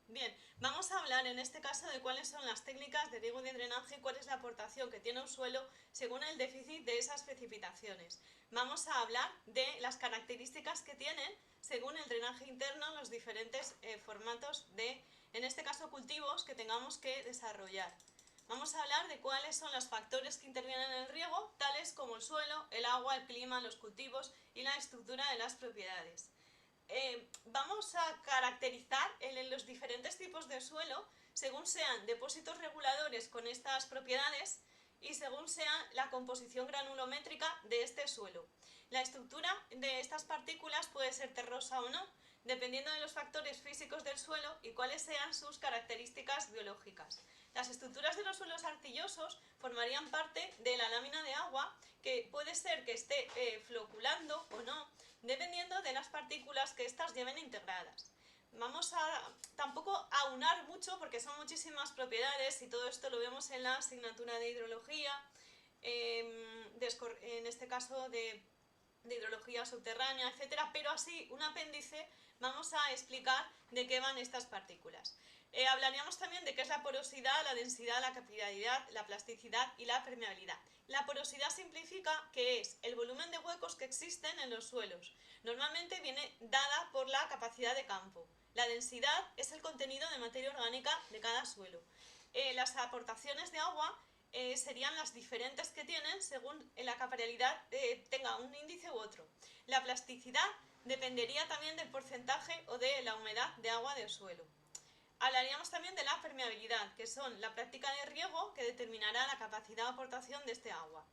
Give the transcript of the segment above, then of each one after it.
Bien, vamos a hablar en este caso de cuáles son las técnicas de riego y de drenaje y cuál es la aportación que tiene un suelo según el déficit de esas precipitaciones. Vamos a hablar de las características que tienen según el drenaje interno los diferentes formatos de, en este caso, cultivos que tengamos que desarrollar. Vamos a hablar de cuáles son los factores que intervienen en el riego, tales como el suelo, el agua, el clima, los cultivos y la estructura de las propiedades. Vamos a caracterizar los diferentes tipos de suelo según sean depósitos reguladores con estas propiedades y según sea la composición granulométrica de este suelo. La estructura de estas partículas puede ser terrosa o no, dependiendo de los factores físicos del suelo y cuáles sean sus características biológicas. Las estructuras de los suelos arcillosos formarían parte de la lámina de agua, que puede ser que esté floculando o no, dependiendo de las partículas que éstas lleven integradas. Vamos a tampoco aunar mucho porque son muchísimas propiedades y todo esto lo vemos en la asignatura de hidrología, en este caso de hidrología subterránea, etcétera, pero así un apéndice vamos a explicar de qué van estas partículas. Hablaríamos también de qué es la porosidad, la densidad, la capilaridad, la plasticidad y la permeabilidad. La porosidad simplifica que es el volumen de huecos que existen en los suelos. Normalmente viene dada por la capacidad de campo. La densidad es el contenido de materia orgánica de cada suelo. Las aportaciones de agua serían las diferentes que tienen según la capilaridad tenga un índice u otro. La plasticidad dependería también del porcentaje o de la humedad de agua del suelo. Hablaríamos también de la permeabilidad, que son la práctica de riego que determinará la capacidad de aportación de este agua.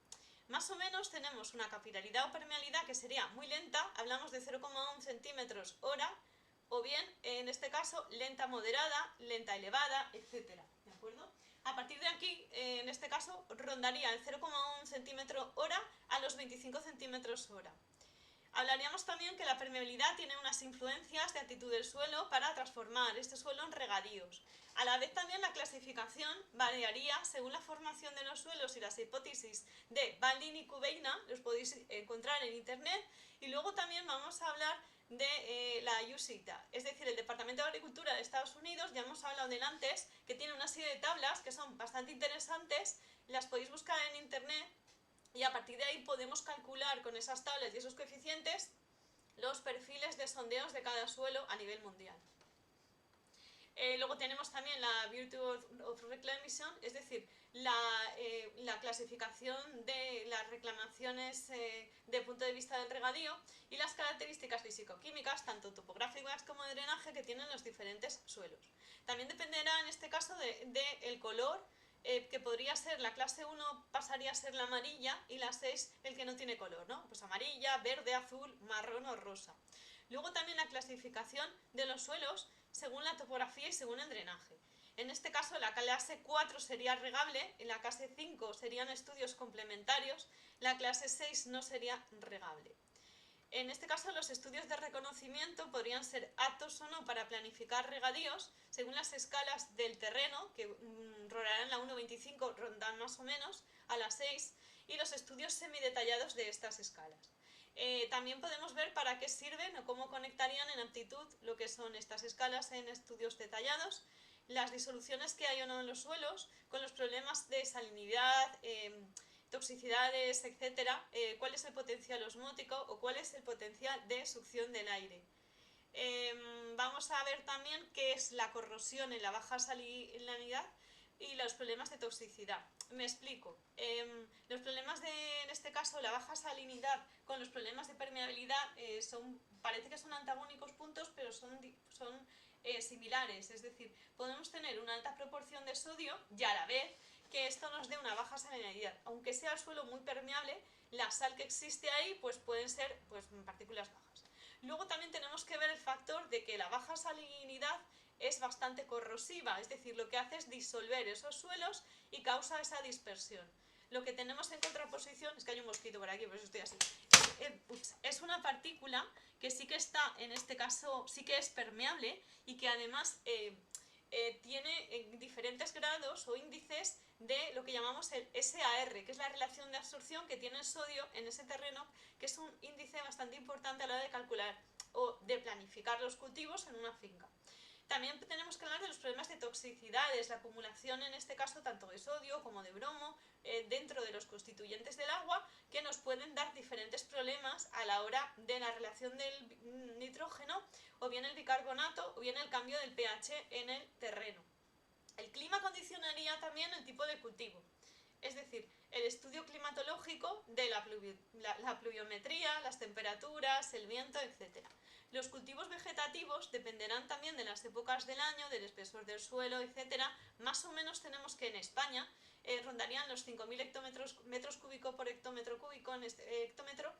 Más o menos tenemos una capilaridad o permeabilidad que sería muy lenta, hablamos de 0,1 centímetros hora, o bien, en este caso, lenta moderada, lenta elevada, etc. ¿De acuerdo? A partir de aquí, en este caso, rondaría el 0,1 centímetro hora a los 25 centímetros hora. Hablaríamos también que la permeabilidad tiene unas influencias de actitud del suelo para transformar este suelo en regadíos. A la vez también la clasificación variaría según la formación de los suelos y las hipótesis de Baldin y Kubeina, los podéis encontrar en internet, y luego también vamos a hablar de la USITA, es decir, el Departamento de Agricultura de Estados Unidos, ya hemos hablado de él antes, que tiene una serie de tablas que son bastante interesantes, las podéis buscar en internet y a partir de ahí podemos calcular con esas tablas y esos coeficientes los perfiles de sondeos de cada suelo a nivel mundial. Luego tenemos también la Virtue of Reclamation, es decir, la clasificación de las reclamaciones de punto de vista del regadío y las características físico-químicas, tanto topográficas como de drenaje, que tienen los diferentes suelos. También dependerá en este caso del color, que podría ser la clase 1 pasaría a ser la amarilla y la 6 el que no tiene color, ¿no? Pues amarilla, verde, azul, marrón o rosa. Luego también la clasificación de los suelos según la topografía y según el drenaje. En este caso la clase 4 sería regable, en la clase 5 serían estudios complementarios, la clase 6 no sería regable. En este caso los estudios de reconocimiento podrían ser aptos o no para planificar regadíos según las escalas del terreno, que rondarán la 1,25, rondan más o menos a la 6, y los estudios semidetallados de estas escalas. También podemos ver para qué sirven o cómo conectarían en aptitud lo que son estas escalas en estudios detallados, las disoluciones que hay o no en los suelos, con los problemas de salinidad, toxicidades, etcétera, cuál es el potencial osmótico o cuál es el potencial de succión del aire. Vamos a ver también qué es la corrosión en la baja salinidad y los problemas de toxicidad. Me explico. Los problemas de, en este caso, la baja salinidad con los problemas de permeabilidad parece que son antagónicos puntos, pero son similares. Es decir, podemos tener una alta proporción de sodio y a la vez que esto nos dé una baja salinidad. Aunque sea el suelo muy permeable, la sal que existe ahí pues pueden ser partículas bajas. Luego también tenemos que ver el factor de que la baja salinidad es bastante corrosiva, es decir, lo que hace es disolver esos suelos y causa esa dispersión. Lo que tenemos en contraposición, es que hay un mosquito por aquí, por eso estoy así, es una partícula que sí que está, en este caso, sí que es permeable y que además tiene diferentes grados o índices de lo que llamamos el SAR, que es la relación de absorción que tiene el sodio en ese terreno, que es un índice bastante importante a la hora de calcular o de planificar los cultivos en una finca. También tenemos que hablar de los problemas de toxicidades, la acumulación en este caso tanto de sodio como de bromo dentro de los constituyentes del agua, que nos pueden dar diferentes problemas a la hora de la relación del nitrógeno, o bien el bicarbonato, o bien el cambio del pH en el terreno. El clima condicionaría también el tipo de cultivo. Es decir, el estudio climatológico de la pluviometría, las temperaturas, el viento, etc. Los cultivos vegetativos dependerán también de las épocas del año, del espesor del suelo, etc. Más o menos tenemos que en España rondarían los 5.000 metros cúbicos por hectómetro cúbico en hectómetro,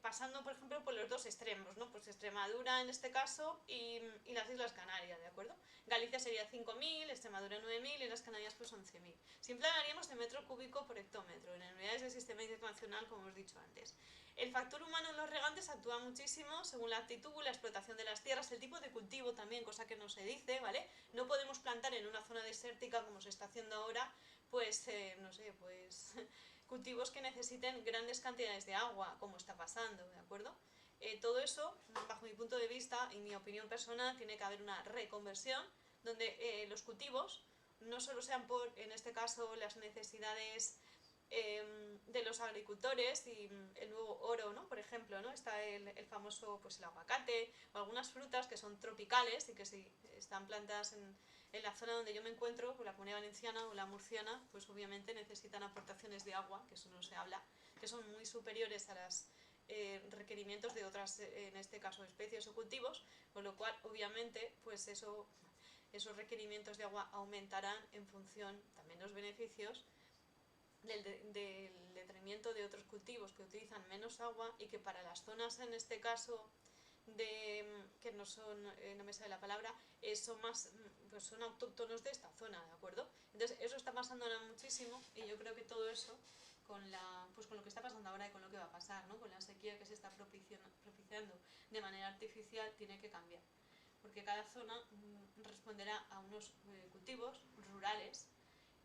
pasando por ejemplo por los dos extremos, ¿no? Pues Extremadura en este caso y las Islas Canarias, ¿de acuerdo? Galicia sería 5.000, Extremadura 9.000 y las Canarias pues 11.000. Siempre hablaríamos de metro cúbico por hectómetro, en unidades del sistema internacional, como os he dicho antes. El factor humano en los regantes actúa muchísimo según la actitud, la explotación de las tierras, el tipo de cultivo también, cosa que no se dice, ¿vale? No podemos plantar en una zona desértica como se está haciendo ahora, pues, no sé, pues cultivos que necesiten grandes cantidades de agua, como está pasando, ¿de acuerdo? Todo eso, bajo mi punto de vista y mi opinión personal, tiene que haber una reconversión donde los cultivos no solo sean por, en este caso, las necesidades de los agricultores y el nuevo oro, ¿no? Por ejemplo, ¿no? Está el famoso pues el aguacate o algunas frutas que son tropicales y que si están plantadas en la zona donde yo me encuentro, pues la Comunidad Valenciana o la Murciana, pues obviamente necesitan aportaciones de agua, que eso no se habla, que son muy superiores a los requerimientos de otras, en este caso, especies o cultivos, con lo cual obviamente pues esos requerimientos de agua aumentarán en función también los beneficios del detrimento de otros cultivos que utilizan menos agua y que para las zonas, en este caso, que no son, no me sale la palabra, son más, pues son autóctonos de esta zona, ¿de acuerdo? Entonces eso está pasando ahora muchísimo y yo creo que todo eso, pues con lo que está pasando ahora y con lo que va a pasar, ¿no? Con la sequía que se está propiciando de manera artificial, tiene que cambiar. Porque cada zona responderá a unos cultivos rurales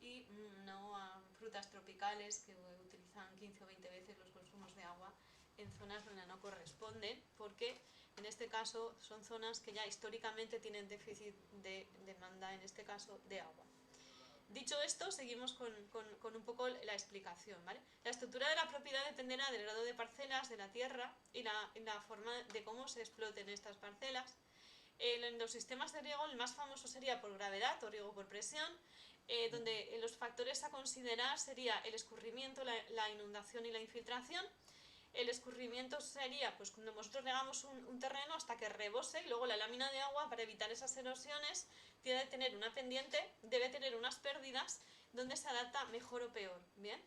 y no a frutas tropicales que utilizan 15 o 20 veces los consumos de agua en zonas donde no corresponden, porque en este caso son zonas que ya históricamente tienen déficit de demanda, en este caso de agua. Dicho esto, seguimos con un poco la explicación, ¿vale? La estructura de la propiedad dependerá del grado de parcelas de la tierra y la forma de cómo se exploten estas parcelas. En los sistemas de riego el más famoso sería por gravedad o riego por presión, donde los factores a considerar sería el escurrimiento, la inundación y la infiltración. El escurrimiento sería pues cuando nosotros regamos un terreno hasta que rebose y luego la lámina de agua, para evitar esas erosiones, tiene que tener una pendiente, debe tener unas pérdidas donde se adapta mejor o peor, ¿bien?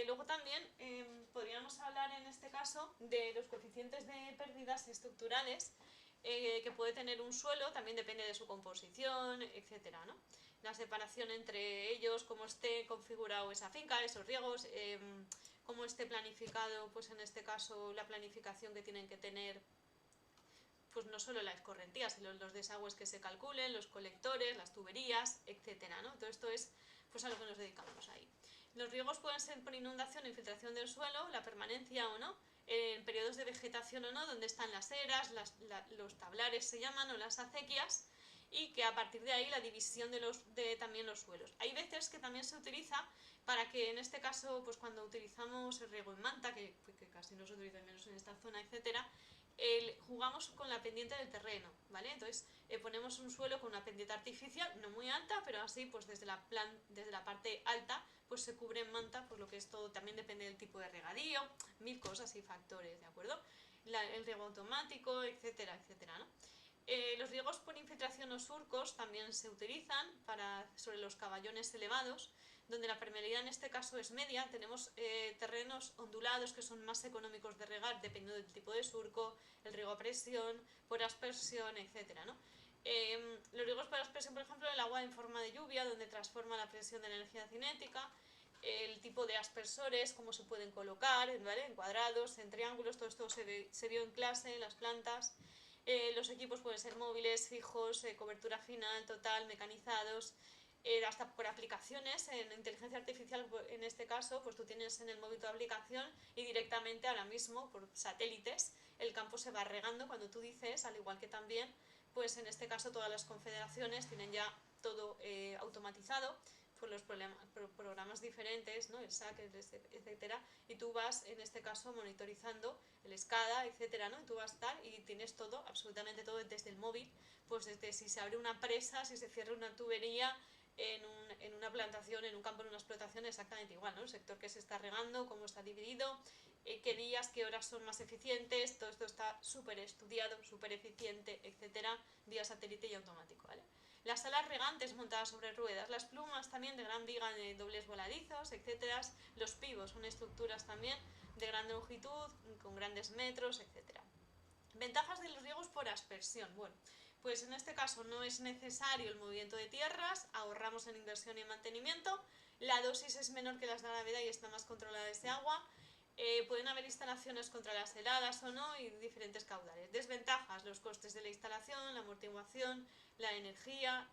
Luego también podríamos hablar en este caso de los coeficientes de pérdidas estructurales que puede tener un suelo, también depende de su composición, etcétera, ¿no? La separación entre ellos, cómo esté configurado esa finca, esos riegos, cómo esté planificado, pues en este caso la planificación que tienen que tener, pues no solo la escorrentía, sino los desagües que se calculen, los colectores, las tuberías, etcétera, ¿no? Todo esto es pues a lo que nos dedicamos ahí. Los riegos pueden ser por inundación o infiltración del suelo, la permanencia o no, en periodos de vegetación o no, donde están las eras, los tablares se llaman, o las acequias, y que a partir de ahí la división de también los suelos. Hay veces que también se utiliza para que en este caso, pues cuando utilizamos el riego en manta, que casi no se utiliza menos en esta zona, etcétera, jugamos con la pendiente del terreno, ¿vale? Entonces ponemos un suelo con una pendiente artificial, no muy alta, pero así pues desde la parte alta pues se cubre en manta, pues lo que es todo, también depende del tipo de regadío, mil cosas y factores, ¿de acuerdo? El riego automático, etcétera, etcétera, ¿no? Los riegos por infiltración o surcos también se utilizan sobre los caballones elevados, donde la permeabilidad en este caso es media. Tenemos terrenos ondulados que son más económicos de regar dependiendo del tipo de surco, el riego a presión, por aspersión, etc., ¿no? Los riegos por aspersión, por ejemplo, el agua en forma de lluvia, donde transforma la presión de energía cinética, el tipo de aspersores, cómo se pueden colocar, ¿vale? En cuadrados, en triángulos, todo esto se vio en clase, en las plantas. Los equipos pueden ser móviles, fijos, cobertura final, total, mecanizados, hasta por aplicaciones. En inteligencia artificial, en este caso, pues tú tienes en el móvil tu aplicación y directamente ahora mismo, por satélites, el campo se va regando cuando tú dices, al igual que también pues en este caso todas las confederaciones tienen ya todo automatizado por los programas diferentes, ¿no? El SAC, etcétera, y tú vas en este caso monitorizando el SCADA, etcétera, ¿no? Y tú vas tal y tienes todo, absolutamente todo desde el móvil, pues desde si se abre una presa, si se cierra una tubería en una plantación, en un campo, en una explotación, exactamente igual, ¿no? El sector que se está regando, cómo está dividido, qué días, qué horas son más eficientes, todo esto está súper estudiado, súper eficiente, etcétera, vía satélite y automático, ¿vale? Las salas regantes montadas sobre ruedas, las plumas también de gran viga de dobles voladizos, etcétera. Los pivos son estructuras también de gran longitud, con grandes metros, etcétera. Ventajas de los riegos por aspersión. Bueno, pues en este caso no es necesario el movimiento de tierras, ahorramos en inversión y en mantenimiento, la dosis es menor que las de gravedad y está más controlada ese agua. Pueden haber instalaciones contra las heladas o no y diferentes caudales. Desventajas, los costes de la instalación, la amortiguación, la energía,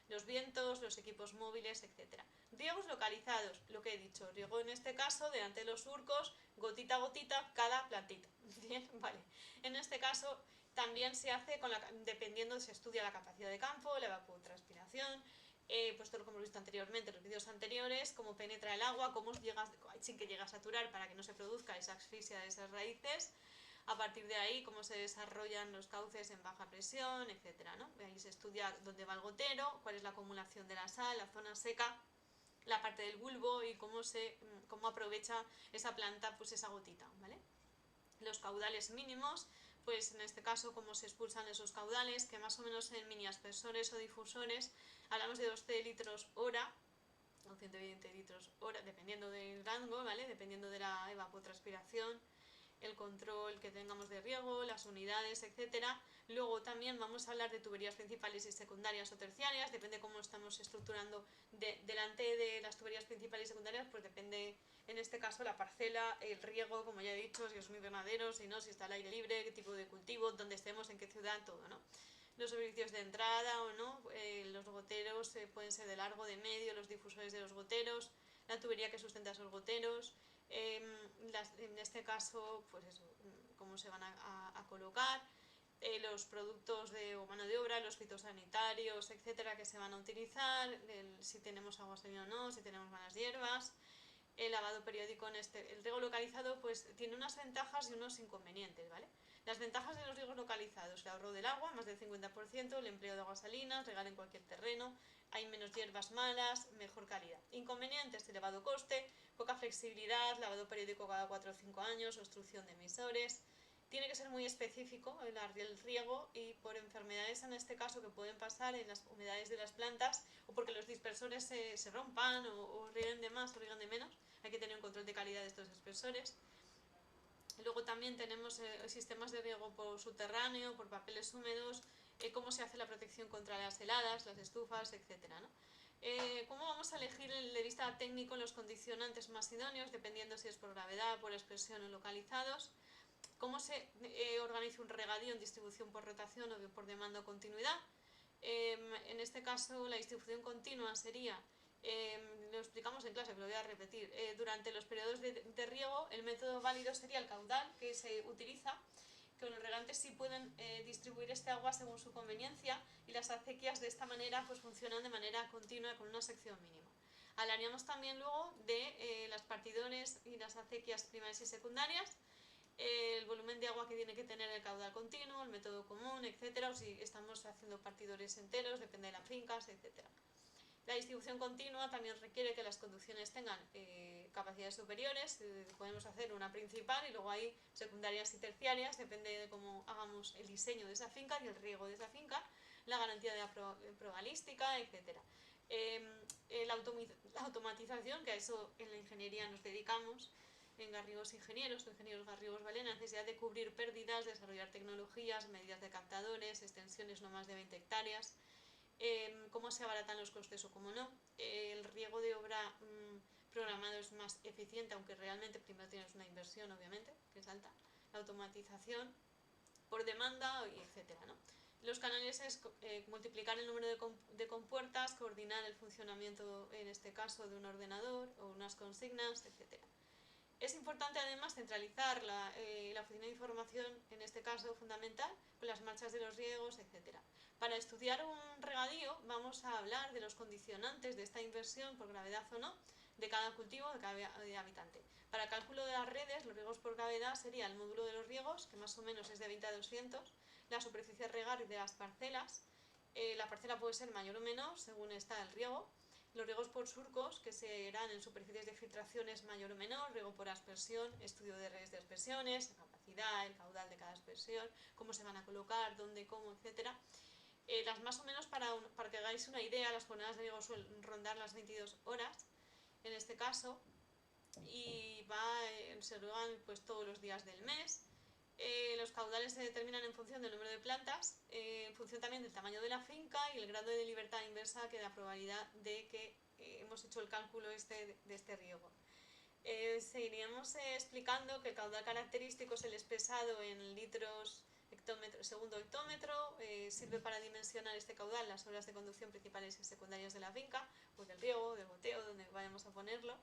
los vientos, los equipos móviles, etc. Riegos localizados, lo que he dicho, riego en este caso delante de los surcos, gotita a gotita, cada plantita. Bien, vale. En este caso también se hace dependiendo, se estudia la capacidad de campo, la evapotranspiración, pues todo lo que hemos visto anteriormente, los vídeos anteriores, cómo penetra el agua, cómo llega, sin que llegue a saturar para que no se produzca esa asfixia de esas raíces. A partir de ahí, cómo se desarrollan los cauces en baja presión, etcétera, ¿no? Ahí se estudia dónde va el gotero, cuál es la acumulación de la sal, la zona seca, la parte del bulbo y cómo aprovecha esa planta pues esa gotita, ¿vale? Los caudales mínimos, pues en este caso cómo se expulsan esos caudales, que más o menos en mini aspersores o difusores hablamos de 12 litros hora o 120 litros hora, dependiendo del rango, ¿vale? Dependiendo de la evapotranspiración, el control que tengamos de riego, las unidades, etcétera. Luego también vamos a hablar de tuberías principales y secundarias o terciarias, depende cómo estamos estructurando delante de las tuberías principales y secundarias, pues depende en este caso la parcela, el riego, como ya he dicho, si es un invernadero, si no, si está al aire libre, qué tipo de cultivo, dónde estemos, en qué ciudad, todo, ¿no? Los servicios de entrada o no, los goteros pueden ser de largo, de medio, los difusores de los goteros, la tubería que sustenta esos goteros, en este caso, pues eso, cómo se van a colocar, los productos o mano de obra, los fitosanitarios, etcétera, que se van a utilizar, si tenemos agua salina o no, si tenemos malas hierbas, el lavado periódico el riego localizado pues tiene unas ventajas y unos inconvenientes, ¿vale? Las ventajas de los riegos localizados, el ahorro del agua, más del 50%, el empleo de aguas salinas, regar en cualquier terreno, hay menos hierbas malas, mejor calidad. Inconvenientes, elevado coste, poca flexibilidad, lavado periódico cada 4 o 5 años, obstrucción de emisores. Tiene que ser muy específico el riego y por enfermedades en este caso que pueden pasar en las humedades de las plantas o porque los dispersores se rompan o rieguen de más o rieguen de menos. Hay que tener un control de calidad de estos dispersores. Luego también tenemos sistemas de riego por subterráneo, por papeles húmedos, cómo se hace la protección contra las heladas, las estufas, etcétera, ¿no? ¿Cómo vamos a elegir de vista técnico los condicionantes más idóneos, dependiendo si es por gravedad, por expresión o localizados? ¿Cómo se organiza un regadío en distribución por rotación o por demanda o continuidad? En este caso, la distribución continua sería, lo explicamos en clase, pero lo voy a repetir, durante los periodos de riego, el método válido sería el caudal que se utiliza, que los regantes sí pueden distribuir este agua según su conveniencia y las acequias de esta manera pues funcionan de manera continua con una sección mínima. Hablaríamos también luego de las partidores y las acequias primarias y secundarias, el volumen de agua que tiene que tener el caudal continuo, el método común, etcétera, o si estamos haciendo partidores enteros, depende de las fincas, etcétera. La distribución continua también requiere que las conducciones tengan capacidades superiores, podemos hacer una principal y luego hay secundarias y terciarias, depende de cómo hagamos el diseño de esa finca y el riego de esa finca, la garantía de la probalística, etcétera. La automatización, que a eso en la ingeniería nos dedicamos, en Garrigos Ingenieros, Ingenieros Garrigos Vale, la necesidad de cubrir pérdidas, desarrollar tecnologías, medidas de captadores, extensiones no más de 20 hectáreas, cómo se abaratan los costes o cómo no. El riego de obra programado es más eficiente, aunque realmente primero tienes una inversión, obviamente, que es alta. La automatización por demanda, etcétera, ¿no? Los canales es multiplicar el número de compuertas, coordinar el funcionamiento, en este caso, de un ordenador o unas consignas, etcétera. Es importante además centralizar la oficina de información, en este caso fundamental, con las marchas de los riegos, etc. Para estudiar un regadío vamos a hablar de los condicionantes de esta inversión por gravedad o no de cada cultivo, de cada habitante. Para cálculo de las redes, los riegos por gravedad sería el módulo de los riegos, que más o menos es de 20 a 200, la superficie a regar de las parcelas. La parcela puede ser mayor o menor según está el riego. Los riegos por surcos, que serán en superficies de filtraciones mayor o menor, riego por aspersión, estudio de redes de aspersiones, la capacidad, el caudal de cada aspersión, cómo se van a colocar, dónde, cómo, etc. Las más o menos, para que hagáis una idea, las jornadas de riego suelen rondar las 22 horas, en este caso, y se riegan pues, todos los días del mes. Los caudales se determinan en función del número de plantas, en función también del tamaño de la finca y el grado de libertad inversa que da probabilidad de que hemos hecho el cálculo de este riego. Seguiríamos explicando que el caudal característico es el expresado en litros segundo hectómetro, sirve para dimensionar este caudal las horas de conducción principales y secundarias de la finca, o del riego, del goteo, donde vayamos a ponerlo,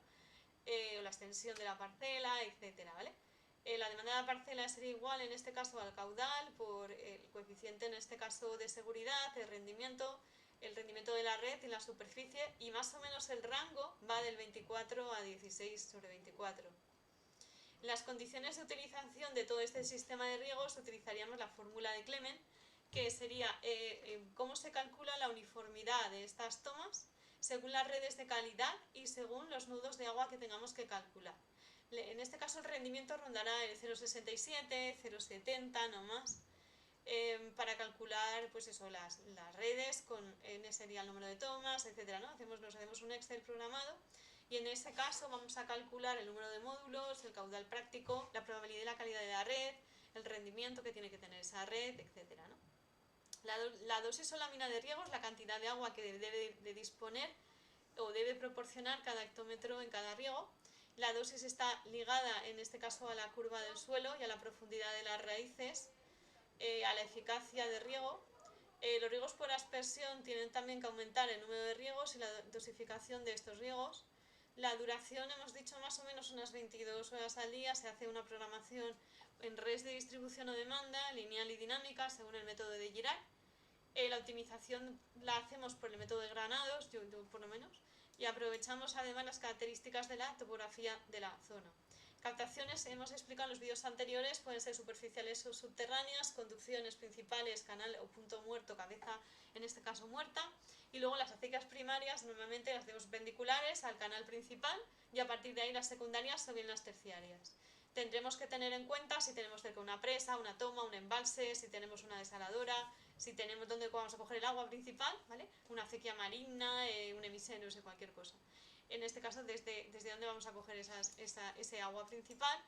o la extensión de la parcela, etc. ¿Vale? La demanda de la parcela sería igual en este caso al caudal por el coeficiente en este caso de seguridad, el rendimiento de la red y la superficie, y más o menos el rango va del 24 a 16 sobre 24. Las condiciones de utilización de todo este sistema de riegos utilizaríamos la fórmula de Clement, que sería cómo se calcula la uniformidad de estas tomas según las redes de calidad y según los nudos de agua que tengamos que calcular. En este caso el rendimiento rondará el 0,67, 0,70 no más, para calcular pues eso, las redes, con n sería el número de tomas, etc. ¿no? Nos hacemos un Excel programado y en ese caso vamos a calcular el número de módulos, el caudal práctico, la probabilidad y la calidad de la red, el rendimiento que tiene que tener esa red, etc. ¿no? La dosis o lámina de riego es la cantidad de agua que debe de disponer o debe proporcionar cada hectómetro en cada riego. La dosis está ligada, en este caso, a la curva del suelo y a la profundidad de las raíces, a la eficacia de riego. Los riegos por aspersión tienen también que aumentar el número de riegos y la dosificación de estos riegos. La duración, hemos dicho, más o menos unas 22 horas al día. Se hace una programación en redes de distribución o demanda, lineal y dinámica, según el método de Girard. La optimización la hacemos por el método de granados, yo por lo menos, y aprovechamos además las características de la topografía de la zona. Captaciones, hemos explicado en los vídeos anteriores, pueden ser superficiales o subterráneas, conducciones principales, canal o punto muerto, cabeza en este caso muerta, y luego las acequias primarias normalmente las hacemos perpendiculares al canal principal y a partir de ahí las secundarias o bien las terciarias. Tendremos que tener en cuenta si tenemos cerca una presa, una toma, un embalse, si tenemos una desaladora, si tenemos dónde vamos a coger el agua principal, ¿vale? Una acequia marina, un emisero, no sé, cualquier cosa. En este caso, desde dónde vamos a coger ese agua principal,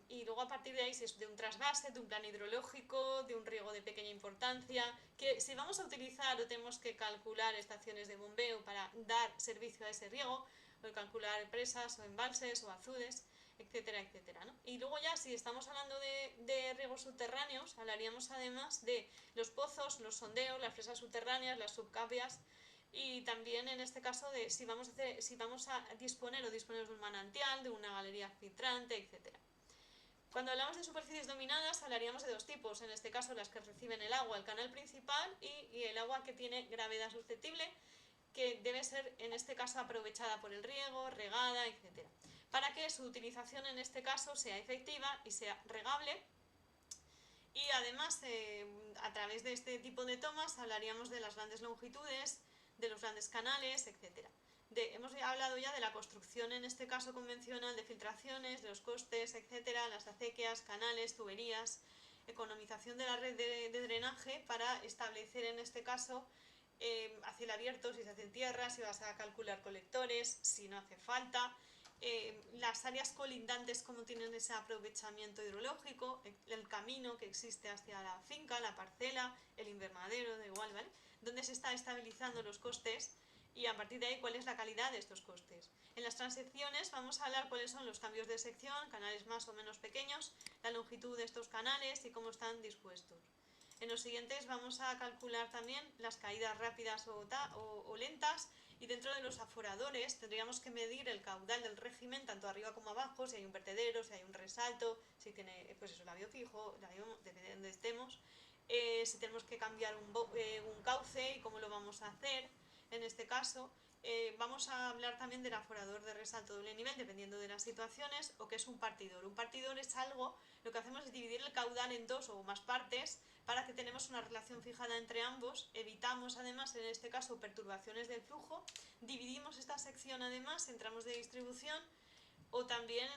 y luego a partir de ahí, si es de un trasvase, de un plan hidrológico, de un riego de pequeña importancia, que si vamos a utilizar o tenemos que calcular estaciones de bombeo para dar servicio a ese riego, o calcular presas o embalses o azudes, etcétera, etcétera, ¿no? Y luego ya, si estamos hablando de riegos subterráneos, hablaríamos además de los pozos, los sondeos, las presas subterráneas, las subcavias, y también en este caso de si vamos a disponer de un manantial, de una galería filtrante, etc. Cuando hablamos de superficies dominadas hablaríamos de dos tipos, en este caso las que reciben el agua, el canal principal, y el agua que tiene gravedad susceptible, que debe ser en este caso aprovechada por el riego, regada, etc. Para que su utilización en este caso sea efectiva y sea regable. Y además, a través de este tipo de tomas hablaríamos de las grandes longitudes, de los grandes canales, etc. Hemos hablado ya de la construcción, en este caso convencional, de filtraciones, de los costes, etc., las acequias, canales, tuberías, economización de la red de drenaje para establecer, en este caso, a cielo abierto, si se hace en tierra, si vas a calcular colectores, si no hace falta, las áreas colindantes, cómo tienen ese aprovechamiento hidrológico, el camino que existe hacia la finca, la parcela, el invernadero, da igual, ¿vale? Dónde se está estabilizando los costes y a partir de ahí cuál es la calidad de estos costes. En las transecciones vamos a hablar cuáles son los cambios de sección, canales más o menos pequeños, la longitud de estos canales y cómo están dispuestos. En los siguientes vamos a calcular también las caídas rápidas o lentas Y dentro de los aforadores tendríamos que medir el caudal del régimen tanto arriba como abajo, si hay un vertedero, si hay un resalto, si tiene pues eso, labio fijo, depende de donde estemos, si tenemos que cambiar un cauce y cómo lo vamos a hacer en este caso. Vamos a hablar también del aforador de resalto doble nivel dependiendo de las situaciones, o que es un partidor. Un partidor es algo, lo que hacemos es dividir el caudal en dos o más partes para que tenemos una relación fijada entre ambos, evitamos además en este caso perturbaciones del flujo, dividimos esta sección además en tramos de distribución, o también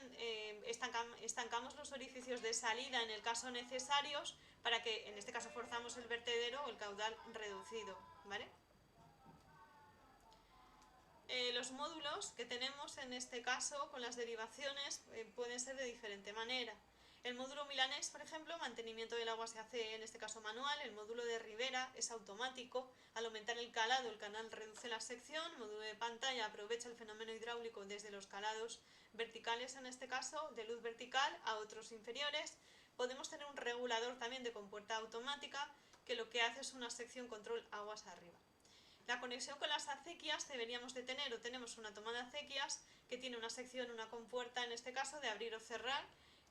estancamos los orificios de salida en el caso necesarios para que en este caso forzamos el vertedero o el caudal reducido, ¿vale? Los módulos que tenemos en este caso con las derivaciones pueden ser de diferente manera. El módulo milanés, por ejemplo, mantenimiento del agua se hace en este caso manual. El módulo de Rivera es automático. Al aumentar el calado, el canal reduce la sección. El módulo de pantalla aprovecha el fenómeno hidráulico desde los calados verticales, en este caso, de luz vertical a otros inferiores. Podemos tener un regulador también de compuerta automática que lo que hace es una sección control aguas arriba. La conexión con las acequias deberíamos de tener, o tenemos una toma de acequias que tiene una sección, una compuerta en este caso de abrir o cerrar.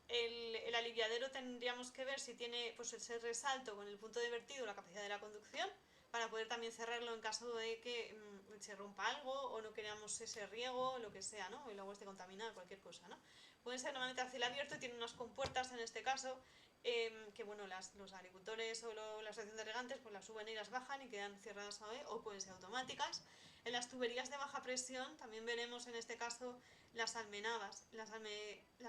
El aliviadero tendríamos que ver si tiene pues ese resalto con el punto de vertido, la capacidad de la conducción, para poder también cerrarlo en caso de que se rompa algo o no queramos ese riego, lo que sea, ¿no? El agua esté contaminada, cualquier cosa, ¿no? Puede ser normalmente a cielo abierto y tiene unas compuertas en este caso que bueno, los agricultores o la asociación de regantes pues las suben y las bajan y quedan cerradas o pueden ser automáticas. En las tuberías de baja presión también veremos en este caso las almenabas. Las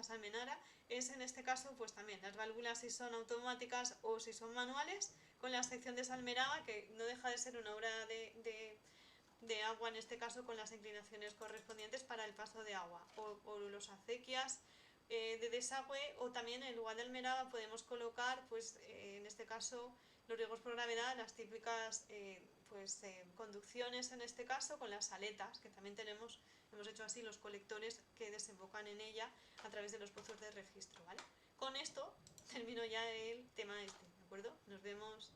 almenara es en este caso pues también las válvulas si son automáticas o si son manuales, con la sección de salmeraba que no deja de ser una obra de agua en este caso con las inclinaciones correspondientes para el paso de agua, o los acequias de desagüe, o también en lugar de almeraba podemos colocar pues en este caso los riegos por gravedad, las típicas conducciones en este caso con las aletas que también tenemos, hemos hecho así los colectores que desembocan en ella a través de los pozos de registro, ¿vale? Con esto termino ya el tema este, ¿de acuerdo? Nos vemos.